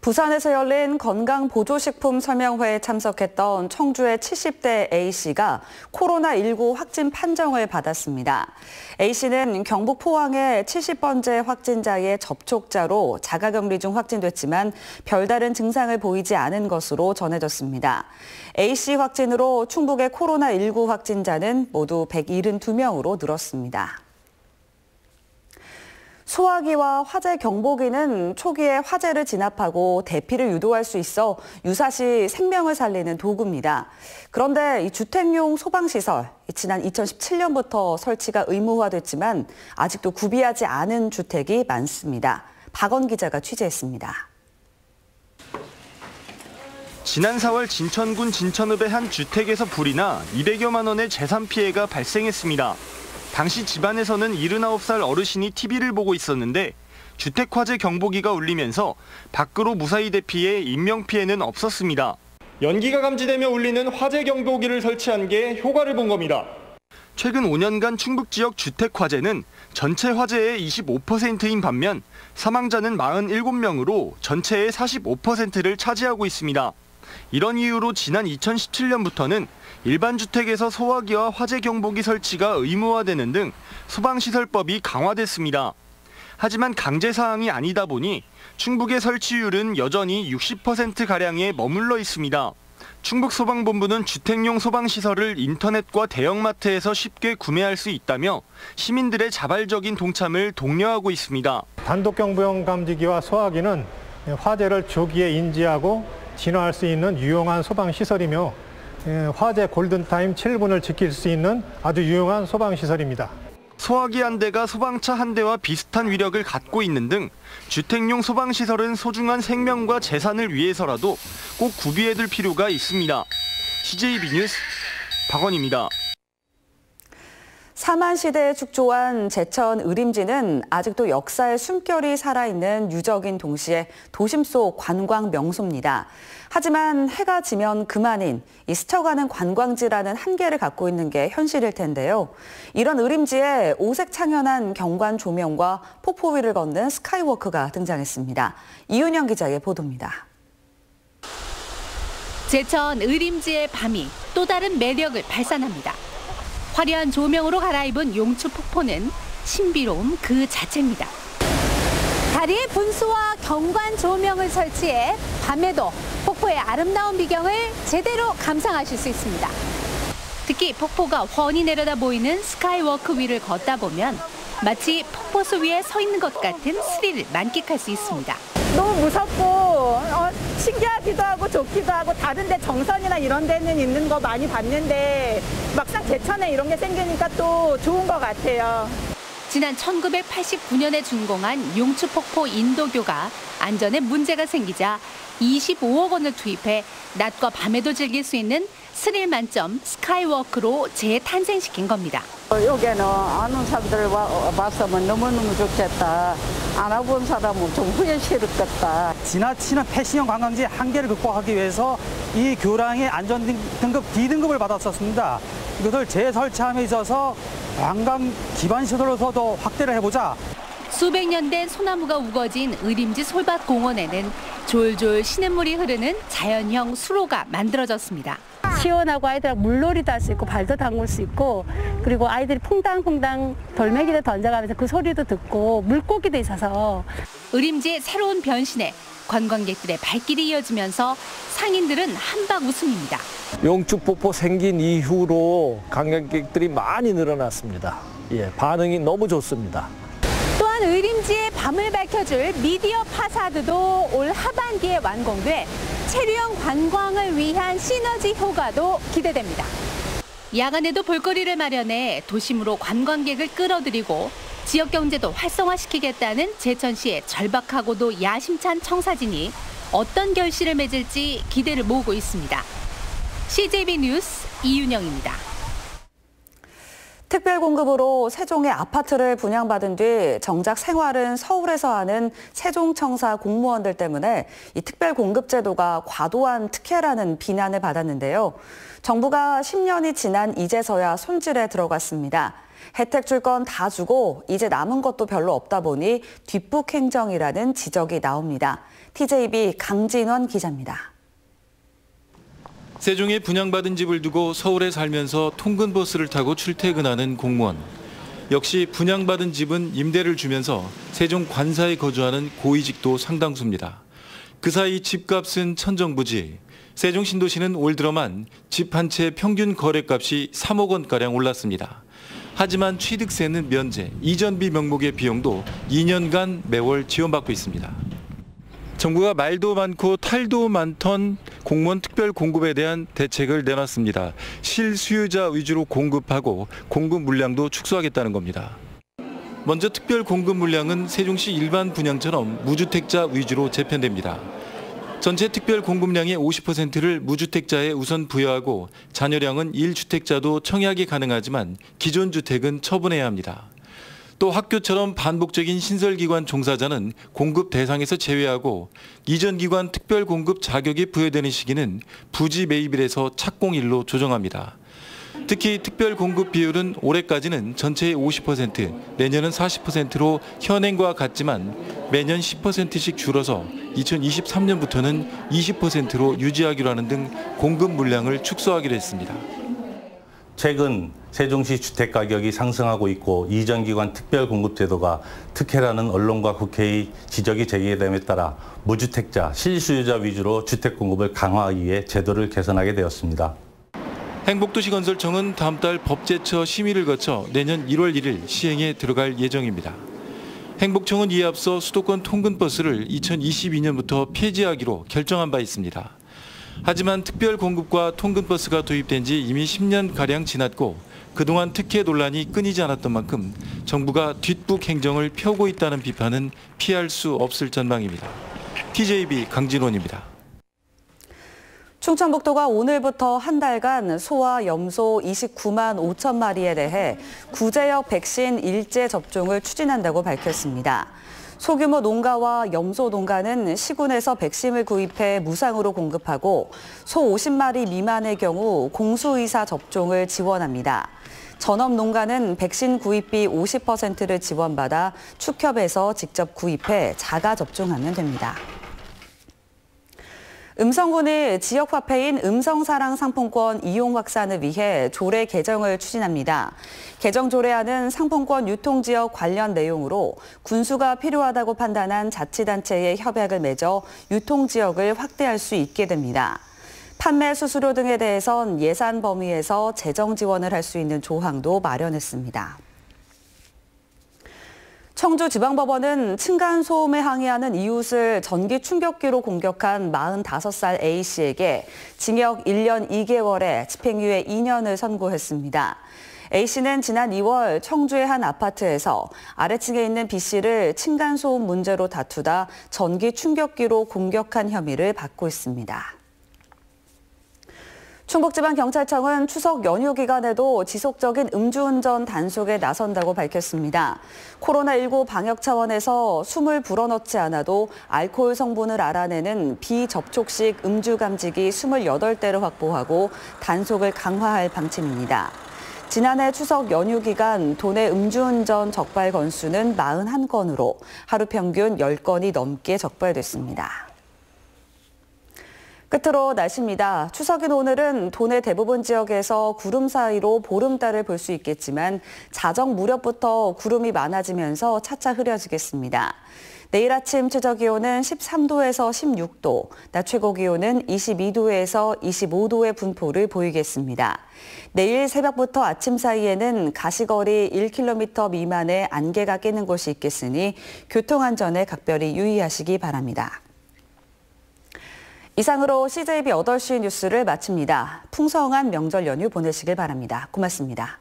부산에서 열린 건강보조식품 설명회에 참석했던 청주의 70대 A씨가 코로나19 확진 판정을 받았습니다. A씨는 경북 포항의 70번째 확진자의 접촉자로 자가격리 중 확진됐지만 별다른 증상을 보이지 않은 것으로 전해졌습니다. A씨 확진으로 충북의 코로나19 확진자는 모두 172명으로 늘었습니다. 소화기와 화재 경보기는 초기에 화재를 진압하고 대피를 유도할 수 있어 유사시 생명을 살리는 도구입니다. 그런데 이 주택용 소방시설, 지난 2017년부터 설치가 의무화됐지만 아직도 구비하지 않은 주택이 많습니다. 박원 기자가 취재했습니다. 지난 4월 진천군 진천읍의 한 주택에서 불이 나 200여만 원의 재산 피해가 발생했습니다. 당시 집안에서는 79살 어르신이 TV를 보고 있었는데 주택화재 경보기가 울리면서 밖으로 무사히 대피해 인명피해는 없었습니다. 연기가 감지되며 울리는 화재 경보기를 설치한 게 효과를 본 겁니다. 최근 5년간 충북 지역 주택화재는 전체 화재의 25%인 반면 사망자는 47명으로 전체의 45%를 차지하고 있습니다. 이런 이유로 지난 2017년부터는 일반 주택에서 소화기와 화재 경보기 설치가 의무화되는 등 소방시설법이 강화됐습니다. 하지만 강제사항이 아니다 보니 충북의 설치율은 여전히 60%가량에 머물러 있습니다. 충북소방본부는 주택용 소방시설을 인터넷과 대형마트에서 쉽게 구매할 수 있다며 시민들의 자발적인 동참을 독려하고 있습니다. 단독경보용 감지기와 소화기는 화재를 조기에 인지하고 진화할 수 있는 유용한 소방시설이며 화재 골든타임 7분을 지킬 수 있는 아주 유용한 소방시설입니다. 소화기 한 대가 소방차 한 대와 비슷한 위력을 갖고 있는 등 주택용 소방시설은 소중한 생명과 재산을 위해서라도 꼭 구비해둘 필요가 있습니다. CJB 뉴스 박원입니다. 사만시대에 축조한 제천 의림지는 아직도 역사의 숨결이 살아있는 유적인 동시에 도심 속 관광 명소입니다. 하지만 해가 지면 그만인 이 스쳐가는 관광지라는 한계를 갖고 있는 게 현실일 텐데요. 이런 의림지에 오색 창연한 경관 조명과 폭포 위를 걷는 스카이워크가 등장했습니다. 이윤영 기자의 보도입니다. 제천 의림지의 밤이 또 다른 매력을 발산합니다. 화려한 조명으로 갈아입은 용추 폭포는 신비로움 그 자체입니다. 다리에 분수와 경관 조명을 설치해 밤에도 폭포의 아름다운 비경을 제대로 감상하실 수 있습니다. 특히 폭포가 훤히 내려다 보이는 스카이워크 위를 걷다 보면 마치 폭포수 위에 서 있는 것 같은 스릴을 만끽할 수 있습니다. 너무 무섭고 신기하기도 하고 좋기도 하고 다른 데 정선이나 이런 데는 있는 거 많이 봤는데 막상 제천에 이런 게 생기니까 또 좋은 것 같아요. 지난 1989년에 준공한 용추폭포 인도교가 안전에 문제가 생기자 25억 원을 투입해 낮과 밤에도 즐길 수 있는 스릴 만점 스카이워크로 재탄생시킨 겁니다. 여기는 아는 사람들 왔으면 너무너무 좋겠다. 안 와본 사람은 좀 후회스럽겠다. 지나치는 폐시형 관광지의 한계를 극복하기 위해서 이 교량의 안전등급 D등급을 받았었습니다. 이것을 재설치함에 있어서 관광 기반 시설로서도 확대를 해보자. 수백 년 된 소나무가 우거진 의림지 솔밭공원에는 졸졸 시냇물이 흐르는 자연형 수로가 만들어졌습니다. 시원하고 아이들하고 물놀이도 할 수 있고 발도 담글 수 있고 그리고 아이들이 퐁당퐁당 돌멩이를 던져가면서 그 소리도 듣고 물고기도 있어서 의림지의 새로운 변신에 관광객들의 발길이 이어지면서 상인들은 한박 웃음입니다. 용추폭포 생긴 이후로 관광객들이 많이 늘어났습니다. 반응이 너무 좋습니다. 또한 의림지의 밤을 밝혀줄 미디어 파사드도 올 하반기에 완공돼 체류형 관광을 위한 시너지 효과도 기대됩니다. 야간에도 볼거리를 마련해 도심으로 관광객을 끌어들이고 지역 경제도 활성화시키겠다는 제천시의 절박하고도 야심찬 청사진이 어떤 결실을 맺을지 기대를 모으고 있습니다. CJB 뉴스 이윤영입니다. 특별공급으로 세종의 아파트를 분양받은 뒤 정작 생활은 서울에서 하는 세종청사 공무원들 때문에 이 특별공급 제도가 과도한 특혜라는 비난을 받았는데요. 정부가 10년이 지난 이제서야 손질에 들어갔습니다. 혜택 줄 건 다 주고 이제 남은 것도 별로 없다 보니 뒷북 행정이라는 지적이 나옵니다. TJB 강진원 기자입니다. 세종에 분양받은 집을 두고 서울에 살면서 통근버스를 타고 출퇴근하는 공무원. 역시 분양받은 집은 임대를 주면서 세종 관사에 거주하는 고위직도 상당수입니다. 그 사이 집값은 천정부지. 세종 신도시는 올 들어만 집 한 채 평균 거래값이 3억 원가량 올랐습니다. 하지만 취득세는 면제, 이전비 명목의 비용도 2년간 매월 지원받고 있습니다. 정부가 말도 많고 탈도 많던 공무원 특별 공급에 대한 대책을 내놨습니다. 실수요자 위주로 공급하고 공급 물량도 축소하겠다는 겁니다. 먼저 특별 공급 물량은 세종시 일반 분양처럼 무주택자 위주로 재편됩니다. 전체 특별 공급량의 50%를 무주택자에 우선 부여하고 잔여량은 1주택자도 청약이 가능하지만 기존 주택은 처분해야 합니다. 또 학교처럼 반복적인 신설기관 종사자는 공급 대상에서 제외하고 이전기관 특별 공급 자격이 부여되는 시기는 부지 매입일에서 착공일로 조정합니다. 특히 특별 공급 비율은 올해까지는 전체의 50%, 내년은 40%로 현행과 같지만 매년 10%씩 줄어서 2023년부터는 20%로 유지하기로 하는 등 공급 물량을 축소하기로 했습니다. 최근 세종시 주택가격이 상승하고 있고 이전기관 특별공급제도가 특혜라는 언론과 국회의 지적이 제기됨에 따라 무주택자, 실수요자 위주로 주택공급을 강화하기 위해 제도를 개선하게 되었습니다. 행복도시건설청은 다음 달 법제처 심의를 거쳐 내년 1월 1일 시행에 들어갈 예정입니다. 행복청은 이에 앞서 수도권 통근버스를 2022년부터 폐지하기로 결정한 바 있습니다. 하지만 특별 공급과 통근버스가 도입된 지 이미 10년가량 지났고 그동안 특혜 논란이 끊이지 않았던 만큼 정부가 뒷북 행정을 펴고 있다는 비판은 피할 수 없을 전망입니다. TJB 강진원입니다. 충청북도가 오늘부터 한 달간 소와 염소 29만 5천 마리에 대해 구제역 백신 일제 접종을 추진한다고 밝혔습니다. 소규모 농가와 염소 농가는 시군에서 백신을 구입해 무상으로 공급하고 소 50마리 미만의 경우 공수의사 접종을 지원합니다. 전업 농가는 백신 구입비 50%를 지원받아 축협에서 직접 구입해 자가 접종하면 됩니다. 음성군이 지역화폐인 음성사랑 상품권 이용 확산을 위해 조례 개정을 추진합니다. 개정 조례안은 상품권 유통지역 관련 내용으로 군수가 필요하다고 판단한 자치단체의 협약을 맺어 유통지역을 확대할 수 있게 됩니다. 판매 수수료 등에 대해선 예산 범위에서 재정 지원을 할 수 있는 조항도 마련했습니다. 청주지방법원은 층간소음에 항의하는 이웃을 전기 충격기로 공격한 45살 A씨에게 징역 1년 2개월에 집행유예 2년을 선고했습니다. A씨는 지난 2월 청주의 한 아파트에서 아래층에 있는 B씨를 층간소음 문제로 다투다 전기 충격기로 공격한 혐의를 받고 있습니다. 충북지방경찰청은 추석 연휴 기간에도 지속적인 음주운전 단속에 나선다고 밝혔습니다. 코로나19 방역 차원에서 숨을 불어넣지 않아도 알코올 성분을 알아내는 비접촉식 음주 감지기 28대를 확보하고 단속을 강화할 방침입니다. 지난해 추석 연휴 기간 도내 음주운전 적발 건수는 41건으로 하루 평균 10건이 넘게 적발됐습니다. 끝으로 날씨입니다. 추석인 오늘은 도내 대부분 지역에서 구름 사이로 보름달을 볼 수 있겠지만 자정 무렵부터 구름이 많아지면서 차차 흐려지겠습니다. 내일 아침 최저 기온은 13도에서 16도, 낮 최고 기온은 22도에서 25도의 분포를 보이겠습니다. 내일 새벽부터 아침 사이에는 가시거리 1km 미만의 안개가 끼는 곳이 있겠으니 교통안전에 각별히 유의하시기 바랍니다. 이상으로 CJB 8시 뉴스를 마칩니다. 풍성한 명절 연휴 보내시길 바랍니다. 고맙습니다.